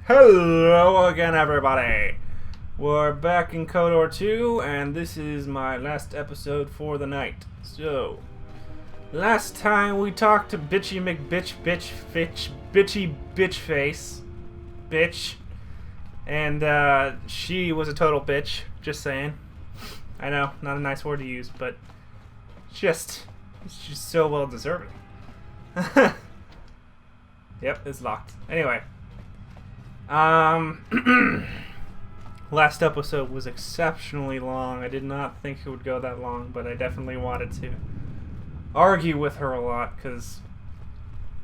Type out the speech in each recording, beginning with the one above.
Hello again, everybody. We're back in Kotor 2, and this is my last episode for the night. So, last time we talked to Bitchy bitch, and she was a total bitch. Just saying. I know, not a nice word to use, but she's so well deserving. Yep, it's locked. Anyway. Last episode was exceptionally long. I did not think it would go that long, but I definitely wanted to argue with her a lot, because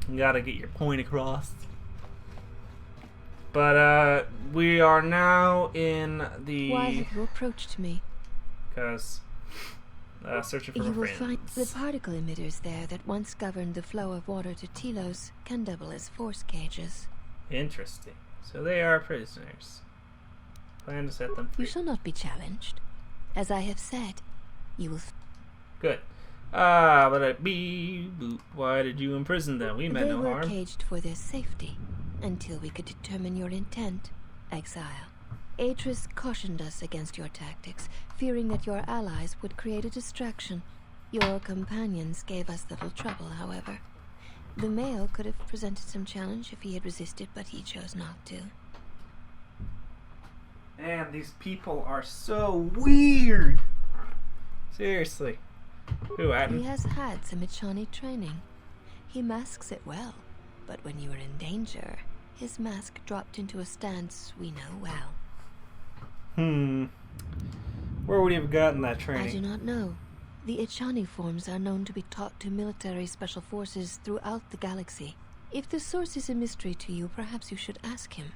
you gotta get your point across. But, we are now in the... Why have you approached me? Because, searching for You my will friends. find the particle emitters there that once governed the flow of water to Telos can double as force cages. Interesting. So they are prisoners. Plan to set them free. You shall not be challenged. As I have said, you will... Good. Why did you imprison them? We meant no harm. They were caged for their safety, until we could determine your intent, exile. Atris cautioned us against your tactics, fearing that your allies would create a distraction. Your companions gave us little trouble, however. The male could have presented some challenge if he had resisted, but he chose not to. Man, these people are so weird. Seriously. Who, Adam? He has had some Echani training. He masks it well, but when you were in danger, his mask dropped into a stance we know well. Where would he have gotten that training? I do not know. The Echani forms are known to be taught to military special forces throughout the galaxy. If the source is a mystery to you, perhaps you should ask him.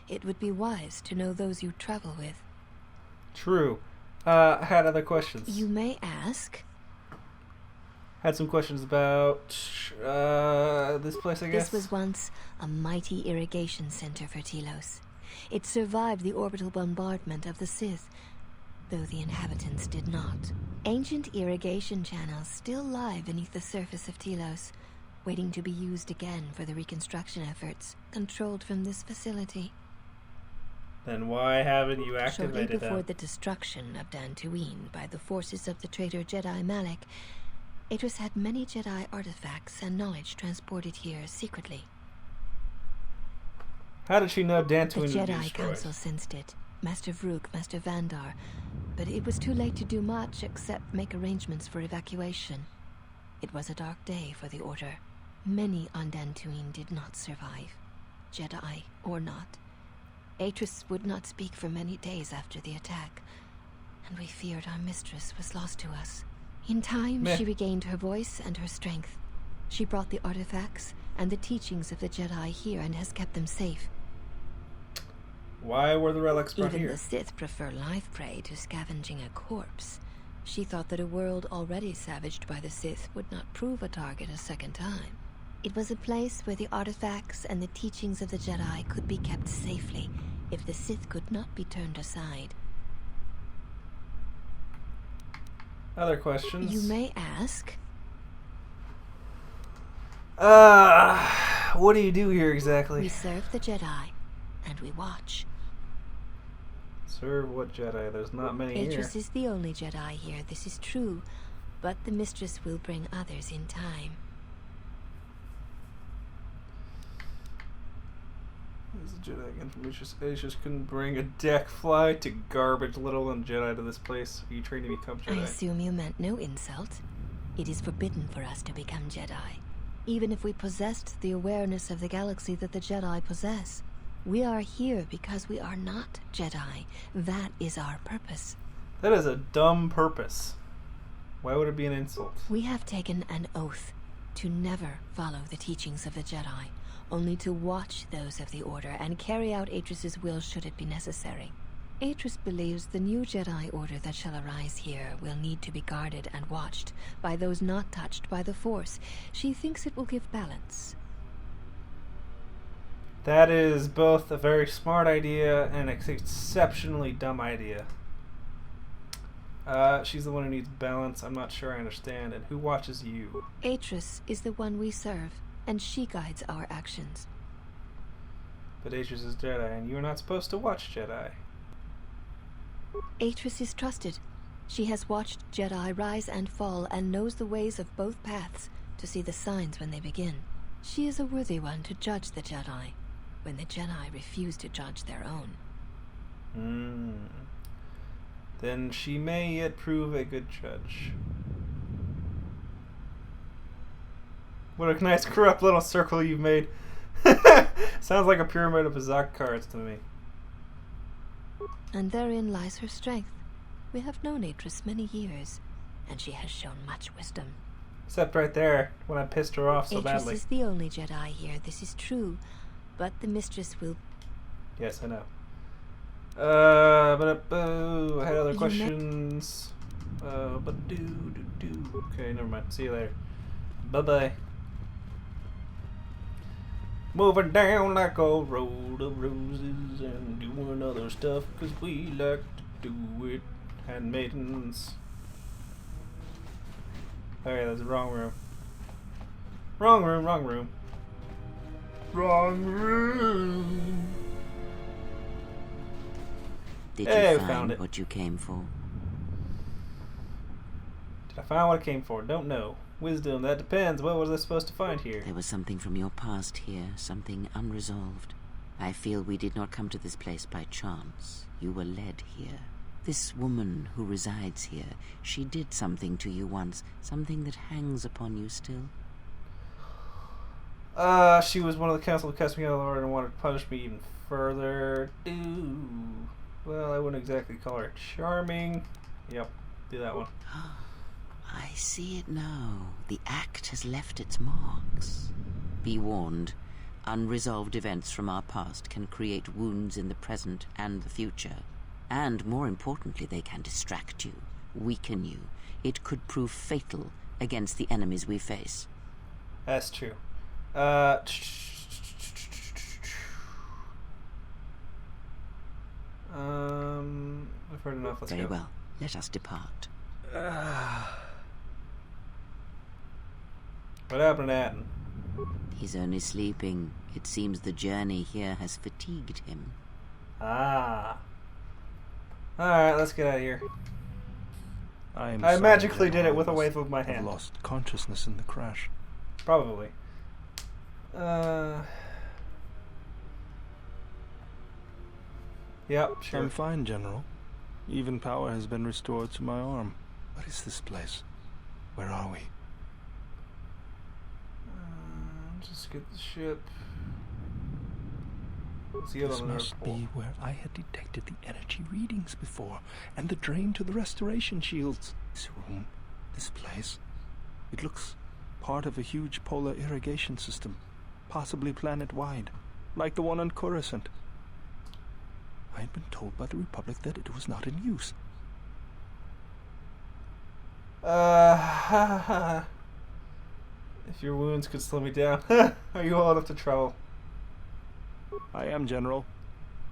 It would be wise to know those you travel with. True. I had other questions. You may ask. Had some questions about this place, I guess. This was once a mighty irrigation center for Telos. It survived the orbital bombardment of the Sith, though the inhabitants did not. Ancient irrigation channels still lie beneath the surface of Telos, waiting to be used again for the reconstruction efforts, controlled from this facility. Then why haven't you activated Shortly before them? the destruction of Dantooine by the forces of the traitor Jedi Malak, Atris had many Jedi artifacts and knowledge transported here secretly. How did she know The Dantooine would be Jedi destroyed? Council sensed it. Master Vrook, Master Vandar, but it was too late to do much except make arrangements for evacuation. It was a dark day for the Order. Many on Dantooine did not survive, Jedi or not. Atris would not speak for many days after the attack, and we feared our mistress was lost to us. In time, Meh. she regained her voice and her strength. She brought the artifacts and the teachings of the Jedi here and has kept them safe. Why were the relics brought Even here? the Sith prefer live prey to scavenging a corpse. She thought that a world already savaged by the Sith would not prove a target a second time. It was a place where the artifacts and the teachings of the Jedi could be kept safely if the Sith could not be turned aside. Other questions? You may ask. What do you do here exactly? We serve the Jedi, and we watch. Serve what Jedi? There's not many here. Atris is the only Jedi here, this is true, but the mistress will bring others in time. There's a Jedi again from Aegis couldn't bring a deck fly to garbage little and Jedi to this place. Are you trained to become I Jedi? assume you meant no insult. It is forbidden for us to become Jedi, even if we possessed the awareness of the galaxy that the Jedi possess. We are here because we are not Jedi. That is our purpose. That is a dumb purpose. Why would it be an insult? We have taken an oath to never follow the teachings of the Jedi, only to watch those of the Order and carry out Atris's will should it be necessary. Atris believes the new Jedi Order that shall arise here will need to be guarded and watched by those not touched by the Force. She thinks it will give balance. That is both a very smart idea and an exceptionally dumb idea. She's the one who needs balance. I'm not sure I understand. And who watches you? Atris is the one we serve, and she guides our actions. But Atris is Jedi, and you are not supposed to watch Jedi. Atris is trusted. She has watched Jedi rise and fall and knows the ways of both paths to see the signs when they begin. She is a worthy one to judge the Jedi when the Jedi refuse to judge their own. Then she may yet prove a good judge. What a nice corrupt little circle you've made. Sounds like a pyramid of Azak cards to me. And therein lies her strength. We have known Atris many years, and she has shown much wisdom. Except right there, when I pissed her off so badly. Atris is the only Jedi here, this is true. But the mistress will... Yes, I know. I had other questions. Okay, never mind. See you later. Bye-bye. Moving down like a road of roses and doing other stuff 'cause we like to do it. Handmaidens. Okay, that's the wrong room. Wrong room, wrong room. Wrong room. Did Hey, you found find it. what you came for? Did I find what I came for? Don't know. Wisdom, that depends. What was I supposed to find here? There was something from your past here, something unresolved. I feel we did not come to this place by chance. You were led here. This woman who resides here, she did something to you once, something that hangs upon you still. She was one of the council who cast me out of the order and wanted to punish me even further. Well, I wouldn't exactly call her charming. Yep, do that one. I see it now. The act has left its marks. Be warned. Unresolved events from our past can create wounds in the present and the future. And more importantly, they can distract you, weaken you. It could prove fatal against the enemies we face. That's true. I've heard enough. Let's Very go. well. Let us depart. What happened to Atten? He's only sleeping. It seems the journey here has fatigued him. Ah. Alright, let's get out of here. I I magically did it with a wave of my hand. I've lost consciousness in the crash. Probably. Yep, sure. I'm fine, General. Even power has been restored to my arm. What is this place? Where are we? Just get the ship. Let's get This on the must airport. be where I had detected the energy readings before, and the drain to the restoration shields. This room, this place, it looks part of a huge polar irrigation system, possibly planet-wide, like the one on Coruscant. I had been told by the Republic that it was not in use. If your wounds could slow me down, are you old enough to travel? I am, General.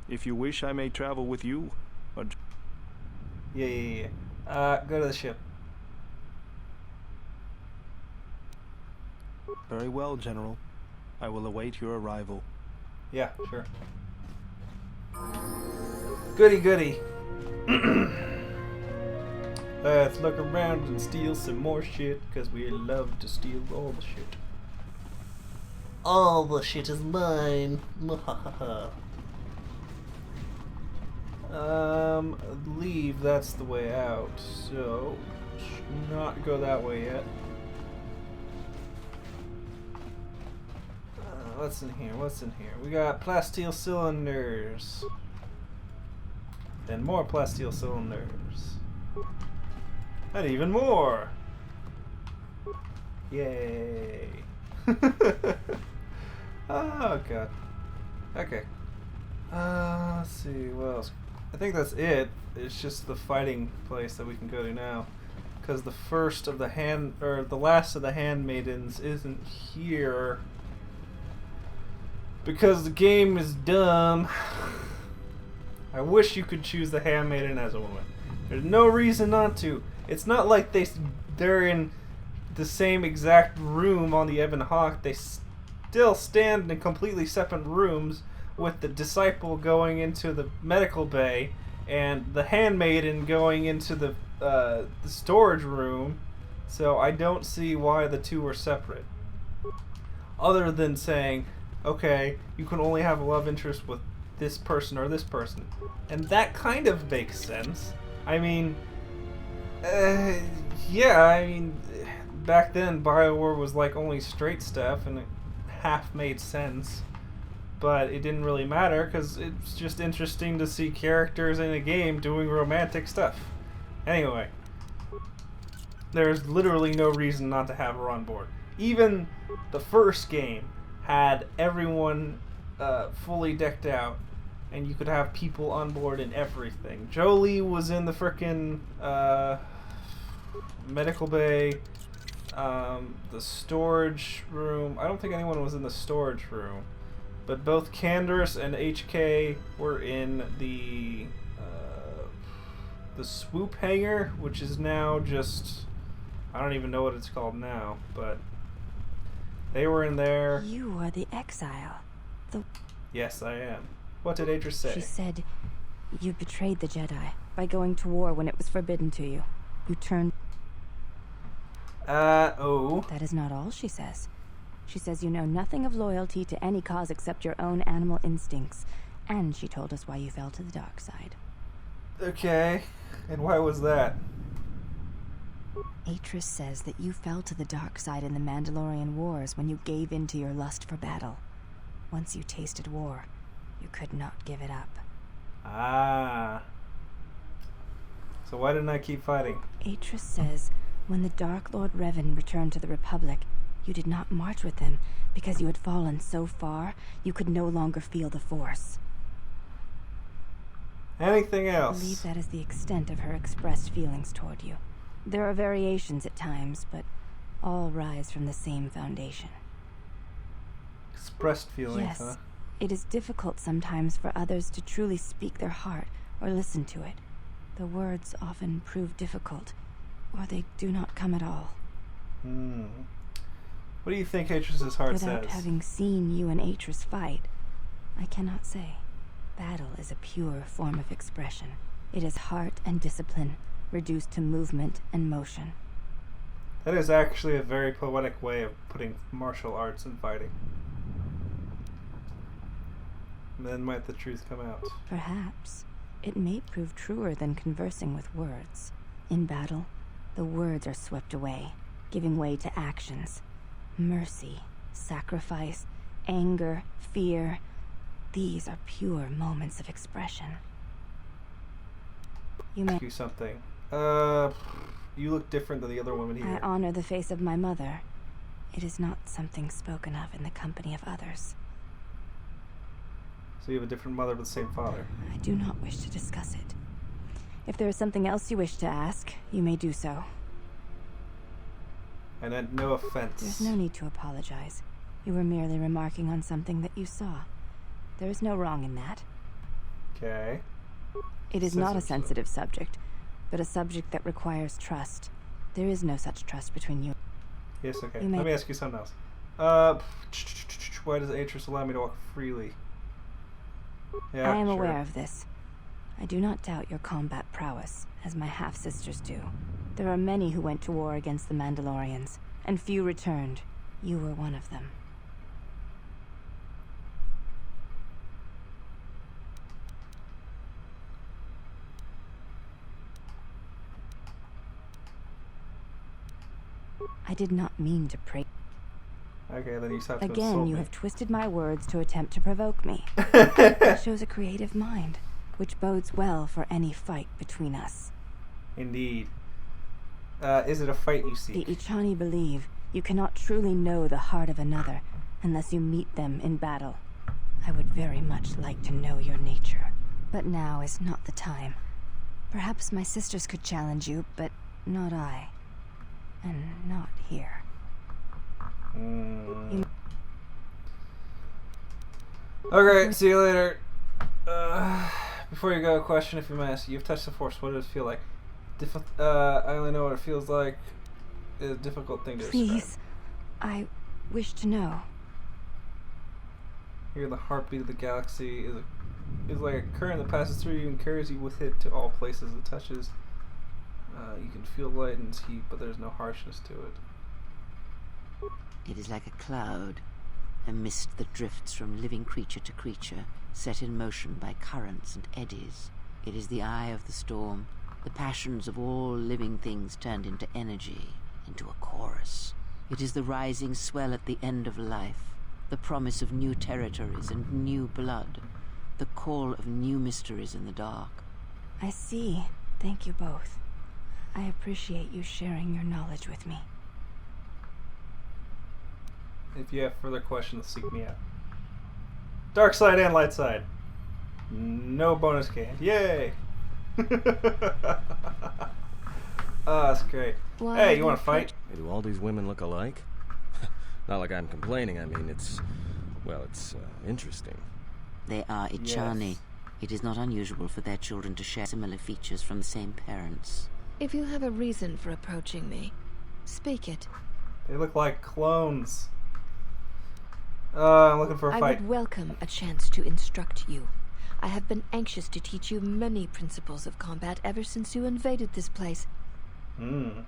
If you wish, I may travel with you. Or Yeah. Go to the ship. very well, General. I will await your arrival. Yeah, sure. Goody. Let's look around and steal some more shit, because we love to steal all the shit. All the shit is mine. I believe that's the way out, so should not go that way yet. What's in here? We got plasteel cylinders. And more plasteel cylinders. And even more! Yay! Oh god. Okay. Let's see, what else? I think that's it. It's just the fighting place that we can go to now. Because the last of the handmaidens isn't here. Because the game is dumb. I wish you could choose the handmaiden as a woman. There's no reason not to. It's not like they're in the same exact room on the Ebon Hawk. They still stand in completely separate rooms with the disciple going into the medical bay and the handmaiden going into the storage room, so I don't see why the two are separate. Other than saying, okay, you can only have a love interest with this person or this person. And that kind of makes sense. I mean, yeah, I mean, back then Bioware was like only straight stuff, and it half made sense. But it didn't really matter, because it's just interesting to see characters in a game doing romantic stuff. Anyway, there's literally no reason not to have her on board. Even the first game had everyone fully decked out, and you could have people on board in everything. Jolie was in the frickin' medical bay, the storage room. I don't think anyone was in the storage room. But both Candace and HK were in the swoop hangar, which is now just... I don't even know what it's called now, but they were in there. You are the exile. Yes, I am. What did Adris say? She said, you betrayed the Jedi by going to war when it was forbidden to you. You turned... oh. That is not all she says. She says you know nothing of loyalty to any cause except your own animal instincts. And she told us why you fell to the dark side. Okay. And why was that? Atris says that you fell to the dark side in the Mandalorian Wars when you gave in to your lust for battle. Once you tasted war, you could not give it up. Ah. So why didn't I keep fighting? Atris says when the Dark Lord Revan returned to the Republic, you did not march with him because you had fallen so far you could no longer feel the Force. Anything else? I believe that is the extent of her expressed feelings toward you. There are variations at times, but all rise from the same foundation. Expressed feelings, yes, huh? It is difficult sometimes for others to truly speak their heart or listen to it. The words often prove difficult, or they do not come at all. What do you think Atris's heart Without says? having seen you and Atris fight, I cannot say. Battle is a pure form of expression. It is heart and discipline, reduced to movement and motion. That is actually a very poetic way of putting martial arts and fighting. And then might the truth come out. Perhaps. It may prove truer than conversing with words. In battle, the words are swept away, giving way to actions. Mercy, sacrifice, anger, fear. These are pure moments of expression. You may... Ask you something. You look different than the other women here. I honor the face of my mother. It is not something spoken of in the company of others. So you have a different mother but the same father. I do not wish to discuss it. If there is something else you wish to ask, you may do so. And then, no offense. There's no need to apologize. You were merely remarking on something that you saw. There is no wrong in that. Okay. It is not a sensitive subject, but a subject that requires trust. There is no such trust between you. Yes, okay. You may... Let me ask you something else. Why does Atris allow me to walk freely? Yeah, I am sure. aware of this. I do not doubt your combat prowess, as my half-sisters do. There are many who went to war against the Mandalorians, and few returned. You were one of them. I did not mean to pray. Okay, then you just have to Again, insult you me. have twisted my words to attempt to provoke me. It shows a creative mind, which bodes well for any fight between us. Indeed. Is it a fight you seek? The Ichani believe you cannot truly know the heart of another unless you meet them in battle. I would very much like to know your nature, but now is not the time. Perhaps my sisters could challenge you, but not I. And not here. Okay, see you later. Before you go, a question if you may ask. You've touched the Force. What does it feel like? I only know what it feels like. It's a difficult thing to describe. Please, I wish to know. Here, the heartbeat of the galaxy is like a current that passes through you and carries you with it to all places it touches. You can feel light and heat, but there's no harshness to it. It is like a cloud, a mist that drifts from living creature to creature, set in motion by currents and eddies. It is the eye of the storm, the passions of all living things turned into energy, into a chorus. It is the rising swell at the end of life, the promise of new territories and new blood, the call of new mysteries in the dark. I see. Thank you both. I appreciate you sharing your knowledge with me. If you have further questions, seek me out. Dark side and light side. No bonus game. Yay! Oh, that's great. Why Hey, you want to fight? Do all these women look alike? Not like I'm complaining. I mean, it's interesting. They are Ichani. Yes. It is not unusual for their children to share similar features from the same parents. If you have a reason for approaching me, speak it. They look like clones. I'm looking for a I fight. would welcome a chance to instruct you. I have been anxious to teach you many principles of combat ever since you invaded this place. I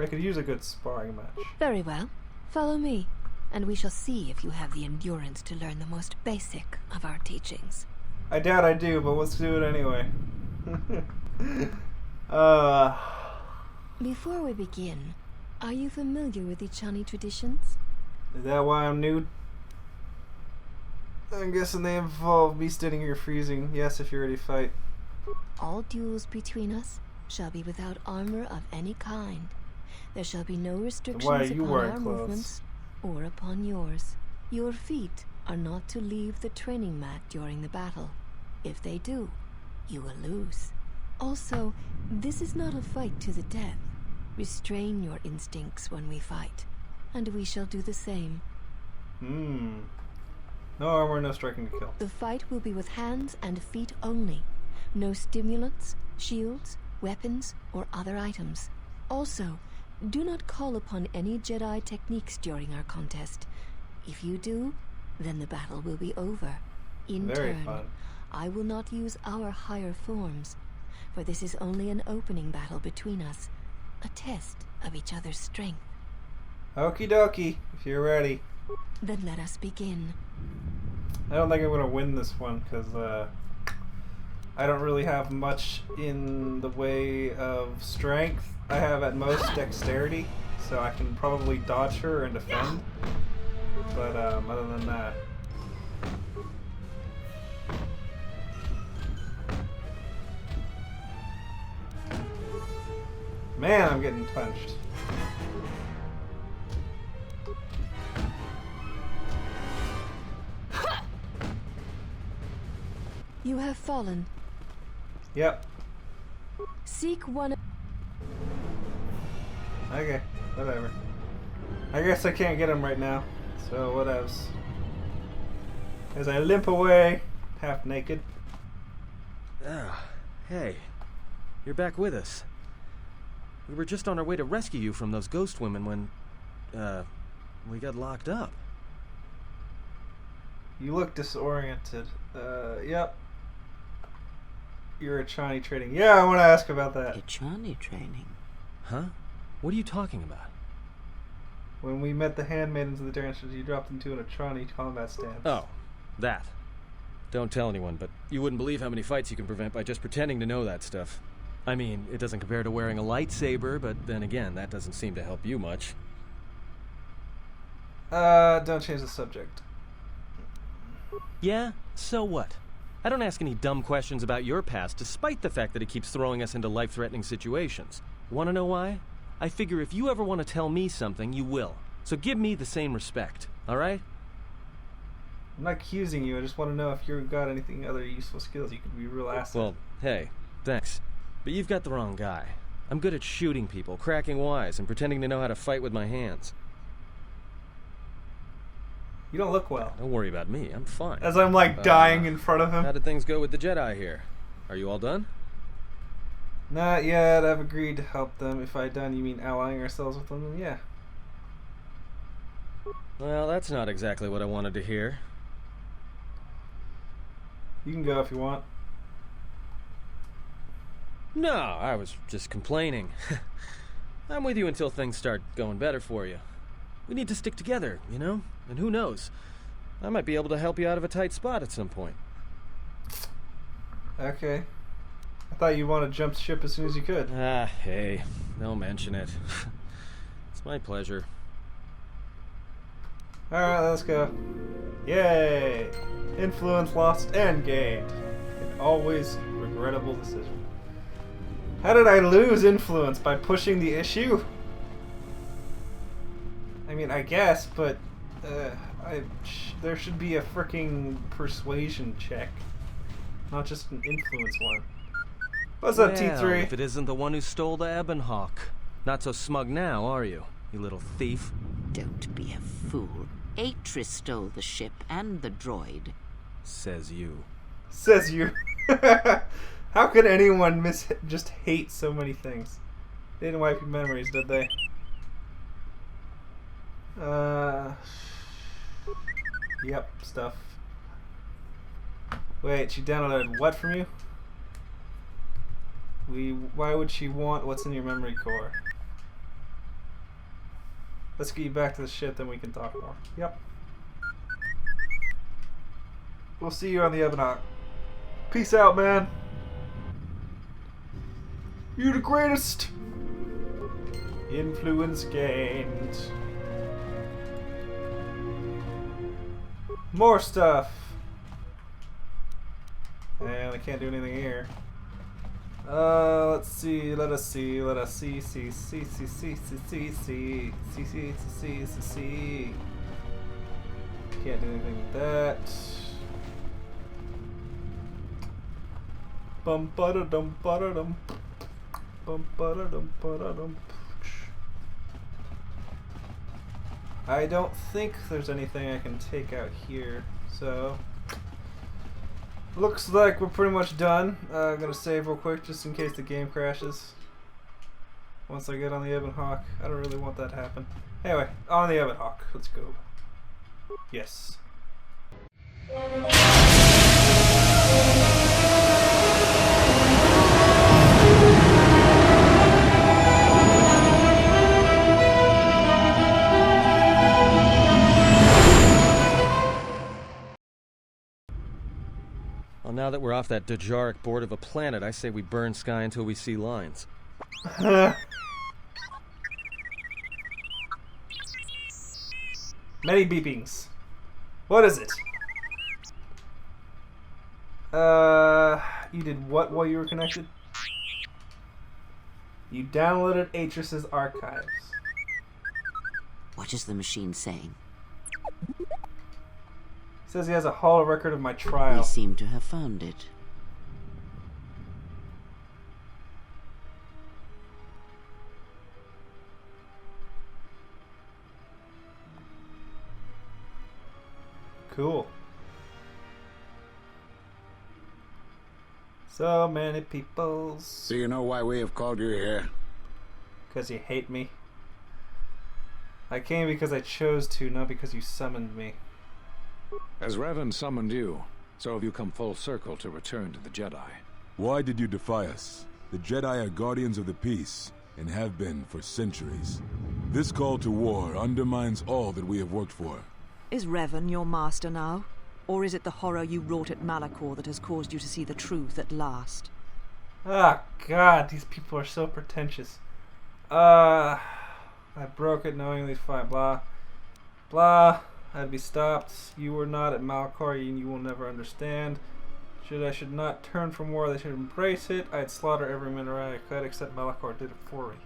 could use a good sparring match. Very well. Follow me, and we shall see if you have the endurance to learn the most basic of our teachings. I doubt I do, but let's do it anyway. Before we begin, are you familiar with Ichani traditions? Is that why I'm new? I'm guessing they involve me standing here freezing. Yes, if you're ready to fight. All duels between us shall be without armor of any kind. There shall be no restrictions Why are you upon wearing our clothes? movements or upon yours. Your feet are not to leave the training mat during the battle. If they do, you will lose. Also, this is not a fight to the death. Restrain your instincts when we fight, and we shall do the same. No armor, no striking to kill. The fight will be with hands and feet only. No stimulants, shields, weapons, or other items. Also, do not call upon any Jedi techniques during our contest. If you do, then the battle will be over. In Very turn, fun. I will not use our higher forms, for this is only an opening battle between us, a test of each other's strength. Okie dokie, if you're ready. Then let us begin. I don't think I'm gonna win this one because I don't really have much in the way of strength. I have at most dexterity, so I can probably dodge her and defend. But other than that, man, I'm getting punched. You have fallen. Yep. Seek one. Okay, whatever. I guess I can't get him right now, so whatevs. As I limp away, half naked. Ah, hey. You're back with us. We were just on our way to rescue you from those ghost women when, we got locked up. You look disoriented. Yep. You're a Chani trading. Yeah, I want to ask about that. Ichani training? Huh? What are you talking about? When we met the handmaidens of the dancers, you dropped into an Atrani combat stance. Oh, that. Don't tell anyone, but you wouldn't believe how many fights you can prevent by just pretending to know that stuff. I mean, it doesn't compare to wearing a lightsaber, but then again, that doesn't seem to help you much. Don't change the subject. Yeah? So what? I don't ask any dumb questions about your past, despite the fact that it keeps throwing us into life-threatening situations. Want to know why? I figure if you ever want to tell me something, you will. So give me the same respect, alright? I'm not accusing you. I just want to know if you've got anything other useful skills you could be a real asset. Well, hey, thanks. But you've got the wrong guy. I'm good at shooting people, cracking wise, and pretending to know how to fight with my hands. You don't look well. Don't worry about me, I'm fine. As I'm like dying in front of him. How did things go with the Jedi here? Are you all done? Not yet. I've agreed to help them. If I done, you mean allying ourselves with them? Then yeah. Well, that's not exactly what I wanted to hear. You can go if you want. No, I was just complaining. I'm with you until things start going better for you. We need to stick together, you know? And who knows? I might be able to help you out of a tight spot at some point. Okay. I thought you wanted to jump ship as soon as you could. Ah, hey, don't mention it. It's my pleasure. Alright, let's go. Yay! Influence lost and gained. An always regrettable decision. How did I lose influence? By pushing the issue? I mean, I guess, but there should be a freaking persuasion check, not just an influence one. What's up, T3? If it isn't the one who stole the Ebonhawk. Not so smug now, are you little thief? Don't be a fool. Atris stole the ship and the droid. Says you. Says you. How could anyone just hate so many things? They didn't wipe your memories, did they? Yep, stuff. Wait, she downloaded what from you? Why would she want what's in your memory core? Let's get you back to the ship, then we can talk more. Yep. We'll see you on the Ebonhawk. Peace out, man. You're the greatest. Influence gained. More stuff. And I can't do anything here. Let's see. Let us see. Let us see. See. Can't do anything with that. Bum ba da dum ba da dum. Bum ba da dum ba da dum. I don't think there's anything I can take out here, so looks like we're pretty much done. I'm gonna save real quick just in case the game crashes. Once I get on the Ebonhawk, I don't really want that to happen. Anyway, on the Ebonhawk, let's go. Yes. Well, now that we're off that Dejaric board of a planet, I say we burn sky until we see lines. Many beepings. What is it? You did what while you were connected? You downloaded Atris's archives. What is the machine saying? Says he has a holo record of my trial. We seem to have found it. Cool. So many peoples. Do you know why we have called you here? Because you hate me. I came because I chose to, not because you summoned me. As Revan summoned you, so have you come full circle to return to the Jedi. Why did you defy us? The Jedi are guardians of the peace, and have been for centuries. This call to war undermines all that we have worked for. Is Revan your master now? Or is it the horror you wrought at Malachor that has caused you to see the truth at last? Ah, God, these people are so pretentious. I broke it knowingly, fine, blah. Blah. I'd be stopped. You were not at Malachor, and you will never understand. I should not turn from war, they should embrace it. I'd slaughter every mineral I could, except Malachor did it for me.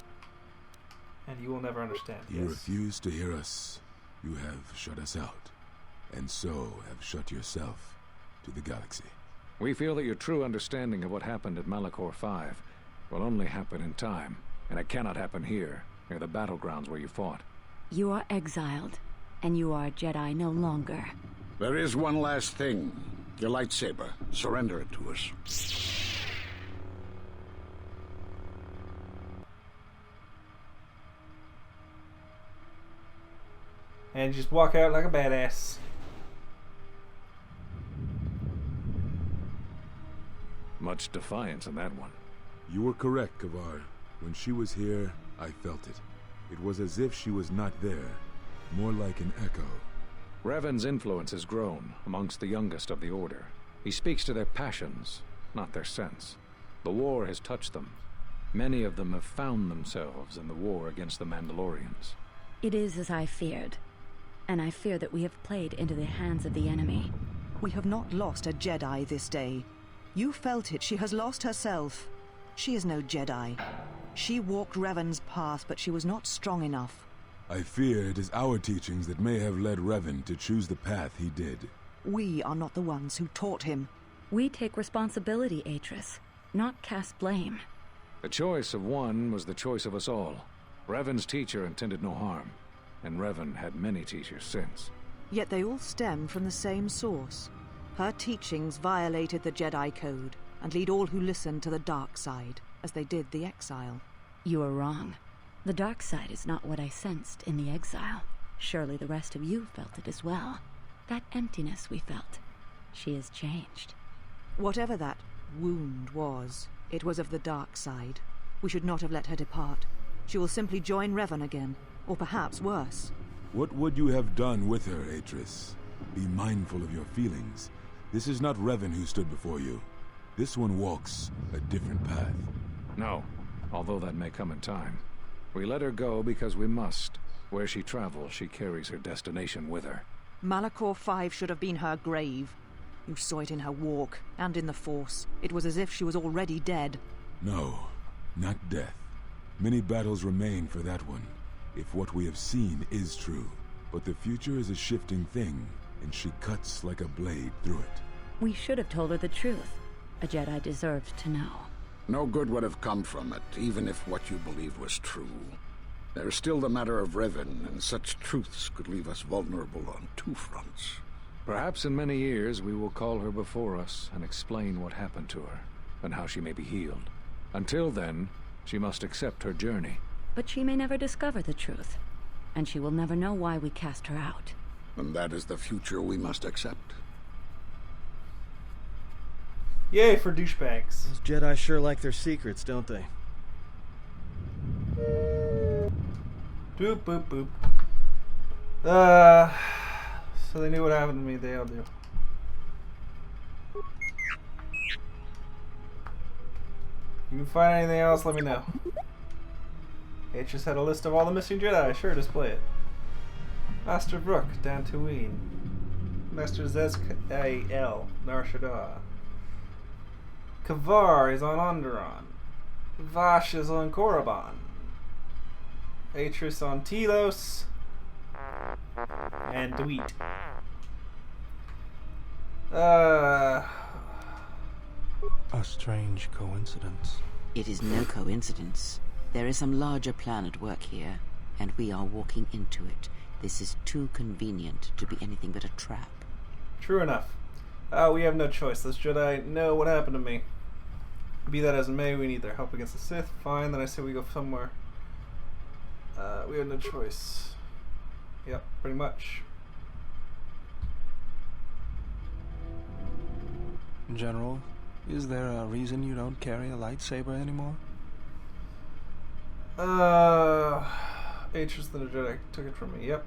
And you will never understand. You Yes. refuse to hear us. You have shut us out, and so have shut yourself to the galaxy. We feel that your true understanding of what happened at Malachor 5 will only happen in time, and it cannot happen here, near the battlegrounds where you fought. You are exiled, and you are a Jedi no longer. There is one last thing. Your lightsaber. Surrender it to us. And just walk out like a badass. Much defiance in that one. You were correct, Kavar. When she was here, I felt it. It was as if she was not there, more like an echo. Revan's influence has grown amongst the youngest of the Order. He speaks to their passions, not their sense. The war has touched them. Many of them have found themselves in the war against the Mandalorians. It is as I feared, and I fear that we have played into the hands of the enemy. We have not lost a Jedi this day. You felt it. She has lost herself. She is no Jedi. She walked Revan's path, but she was not strong enough. I fear it is our teachings that may have led Revan to choose the path he did. We are not the ones who taught him. We take responsibility, Atris, not cast blame. The choice of one was the choice of us all. Revan's teacher intended no harm, and Revan had many teachers since. Yet they all stem from the same source. Her teachings violated the Jedi Code and lead all who listen to the dark side, as they did the Exile. You are wrong. The dark side is not what I sensed in the exile. Surely the rest of you felt it as well. That emptiness we felt. She has changed. Whatever that wound was, it was of the dark side. We should not have let her depart. She will simply join Revan again, or perhaps worse. What would you have done with her, Atris? Be mindful of your feelings. This is not Revan who stood before you. This one walks a different path. No, although that may come in time. We let her go because we must. Where she travels, she carries her destination with her. Malachor 5 should have been her grave. You saw it in her walk, and in the Force. It was as if she was already dead. No, not death. Many battles remain for that one, if what we have seen is true. But the future is a shifting thing, and she cuts like a blade through it. We should have told her the truth. A Jedi deserved to know. No good would have come from it, even if what you believed was true. There's still the matter of Revan, and such truths could leave us vulnerable on two fronts. Perhaps in many years we will call her before us and explain what happened to her, and how she may be healed. Until then, she must accept her journey. But she may never discover the truth, and she will never know why we cast her out. And that is the future we must accept. Yay for douchebags. Those Jedi sure like their secrets, don't they? Boop, boop, boop. So they knew what happened to me, they all do. You can find anything else, let me know. It just had a list of all the missing Jedi. Sure, display it. Master Brook, Dantooine. Master Zezkael, Nar Shaddaa. Kavar is on Onderon. Vash is on Korriban. Atris on Telos. And Dweet. A strange coincidence. It is no coincidence. There is some larger plan at work here, and we are walking into it. This is too convenient to be anything but a trap. True enough. We have no choice. Those Jedi know what happened to me. Be that as it may, we need their help against the Sith. Fine, then I say we go somewhere. We have no choice. Yep, pretty much. General, is there a reason you don't carry a lightsaber anymore? Atris the Jedi took it from me, yep.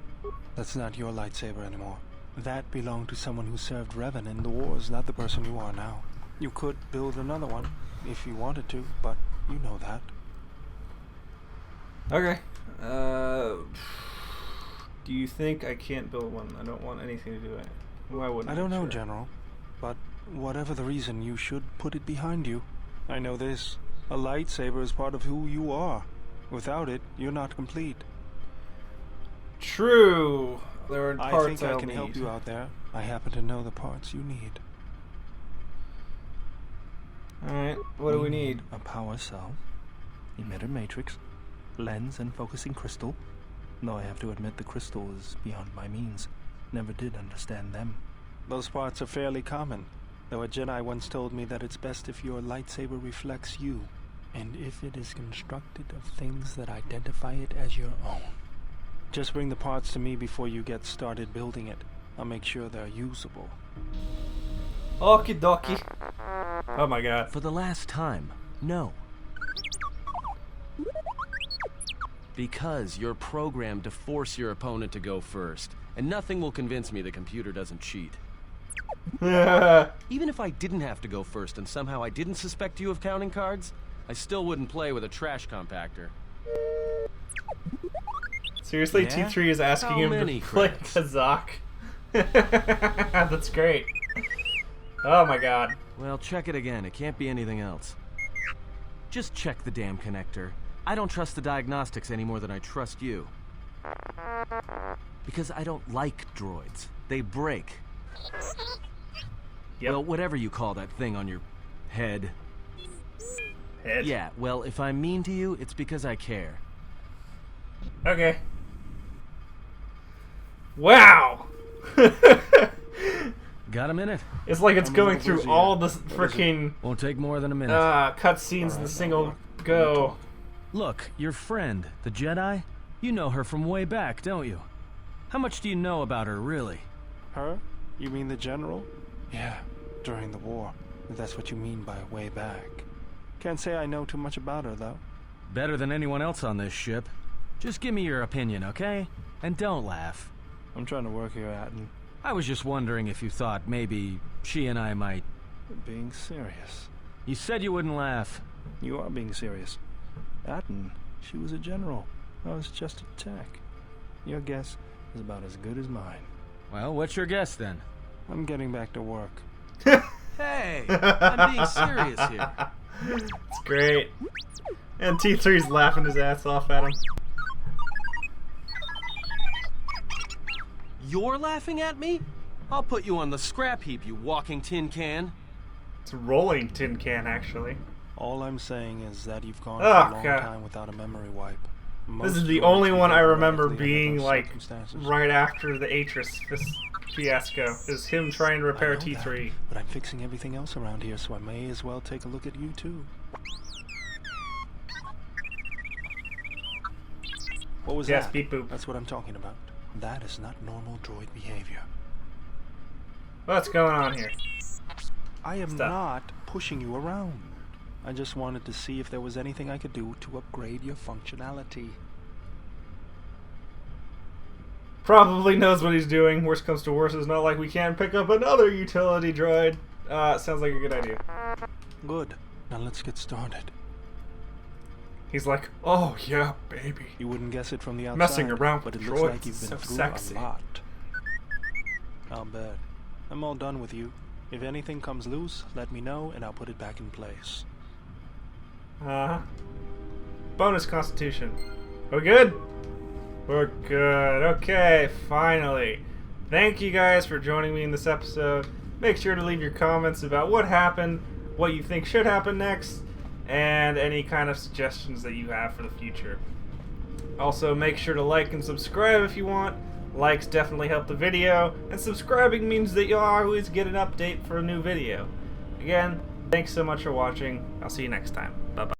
That's not your lightsaber anymore. That belonged to someone who served Revan in the wars, not the person you are now. You could build another one, if you wanted to, but you know that. Okay. Do you think I can't build one? I don't want anything to do with it. Why wouldn't I? I don't know, Sure. General, but whatever the reason, you should put it behind you. I know this. A lightsaber is part of who you are. Without it, you're not complete. True. There are parts I think I I'll can help need. you out there. I happen to know the parts you need. Alright, what do we need? A power cell, emitter matrix, lens and focusing crystal. Though I have to admit the crystal is beyond my means. Never did understand them. Those parts are fairly common, though a Jedi once told me that it's best if your lightsaber reflects you, and if it is constructed of things that identify it as your own. Just bring the parts to me before you get started building it. I'll make sure they're usable. Okie dokie. Oh my god. For the last time, no. Because you're programmed to force your opponent to go first, and nothing will convince me the computer doesn't cheat. Even if I didn't have to go first and somehow I didn't suspect you of counting cards, I still wouldn't play with a trash compactor. Seriously, Yeah? T3 is asking How him many to play creds? Kazakh. That's great. Oh my god. Well, check it again. It can't be anything else. Just check the damn connector. I don't trust the diagnostics any more than I trust you. Because I don't like droids. They break. Yep. Well, whatever you call that thing on your head. Head? Yeah, well, if I'm mean to you, it's because I care. Okay. Wow! Got a minute? It's like it's I'm a going little through busy, all yeah. the freaking Won't take more than a minute. cutscenes in the single go. Look, your friend, the Jedi, you know her from way back, don't you? How much do you know about her, really? Her? You mean the general? Yeah, during the war. If that's what you mean by way back. Can't say I know too much about her, though. Better than anyone else on this ship. Just give me your opinion, okay? And don't laugh. I'm trying to work here, Atten. I was just wondering if you thought maybe she and I might... Being serious. You said you wouldn't laugh. You are being serious. Atten, she was a general. I was just a tech. Your guess is about as good as mine. Well, what's your guess then? I'm getting back to work. Hey, I'm being serious here. It's great. And T3's laughing his ass off at him. You're laughing at me? I'll put you on the scrap heap, you walking tin can. It's a rolling tin can, actually. All I'm saying is that you've gone Oh, for a long God. time without a memory wipe. This Most is the droids only one I behave remember erratically under being those like circumstances. right after the Atris fiasco. Is him trying to repair I know T3. that, but I'm fixing everything else around here, so I may as well take a look at you too. What was Yes, that? beep boop. That's what I'm talking about. That is not normal droid behavior. What's going on here? I am Stop. not pushing you around. I just wanted to see if there was anything I could do to upgrade your functionality. Probably knows what he's doing. Worst comes to worst, it's not like we can't pick up another utility droid. Sounds like a good idea. Good. Now let's get started. He's like, oh yeah, baby. You wouldn't guess it from the outside. Messing around but with it looks like droids you've is been so through sexy. a lot. I'll bet. I'm all done with you. If anything comes loose, let me know and I'll put it back in place. Bonus Constitution. Are we good? We're good. Okay, finally. Thank you guys for joining me in this episode. Make sure to leave your comments about what happened, what you think should happen next, and any kind of suggestions that you have for the future. Also, make sure to like and subscribe if you want. Likes definitely help the video, and subscribing means that you'll always get an update for a new video. Again, thanks so much for watching. I'll see you next time. Bye-bye.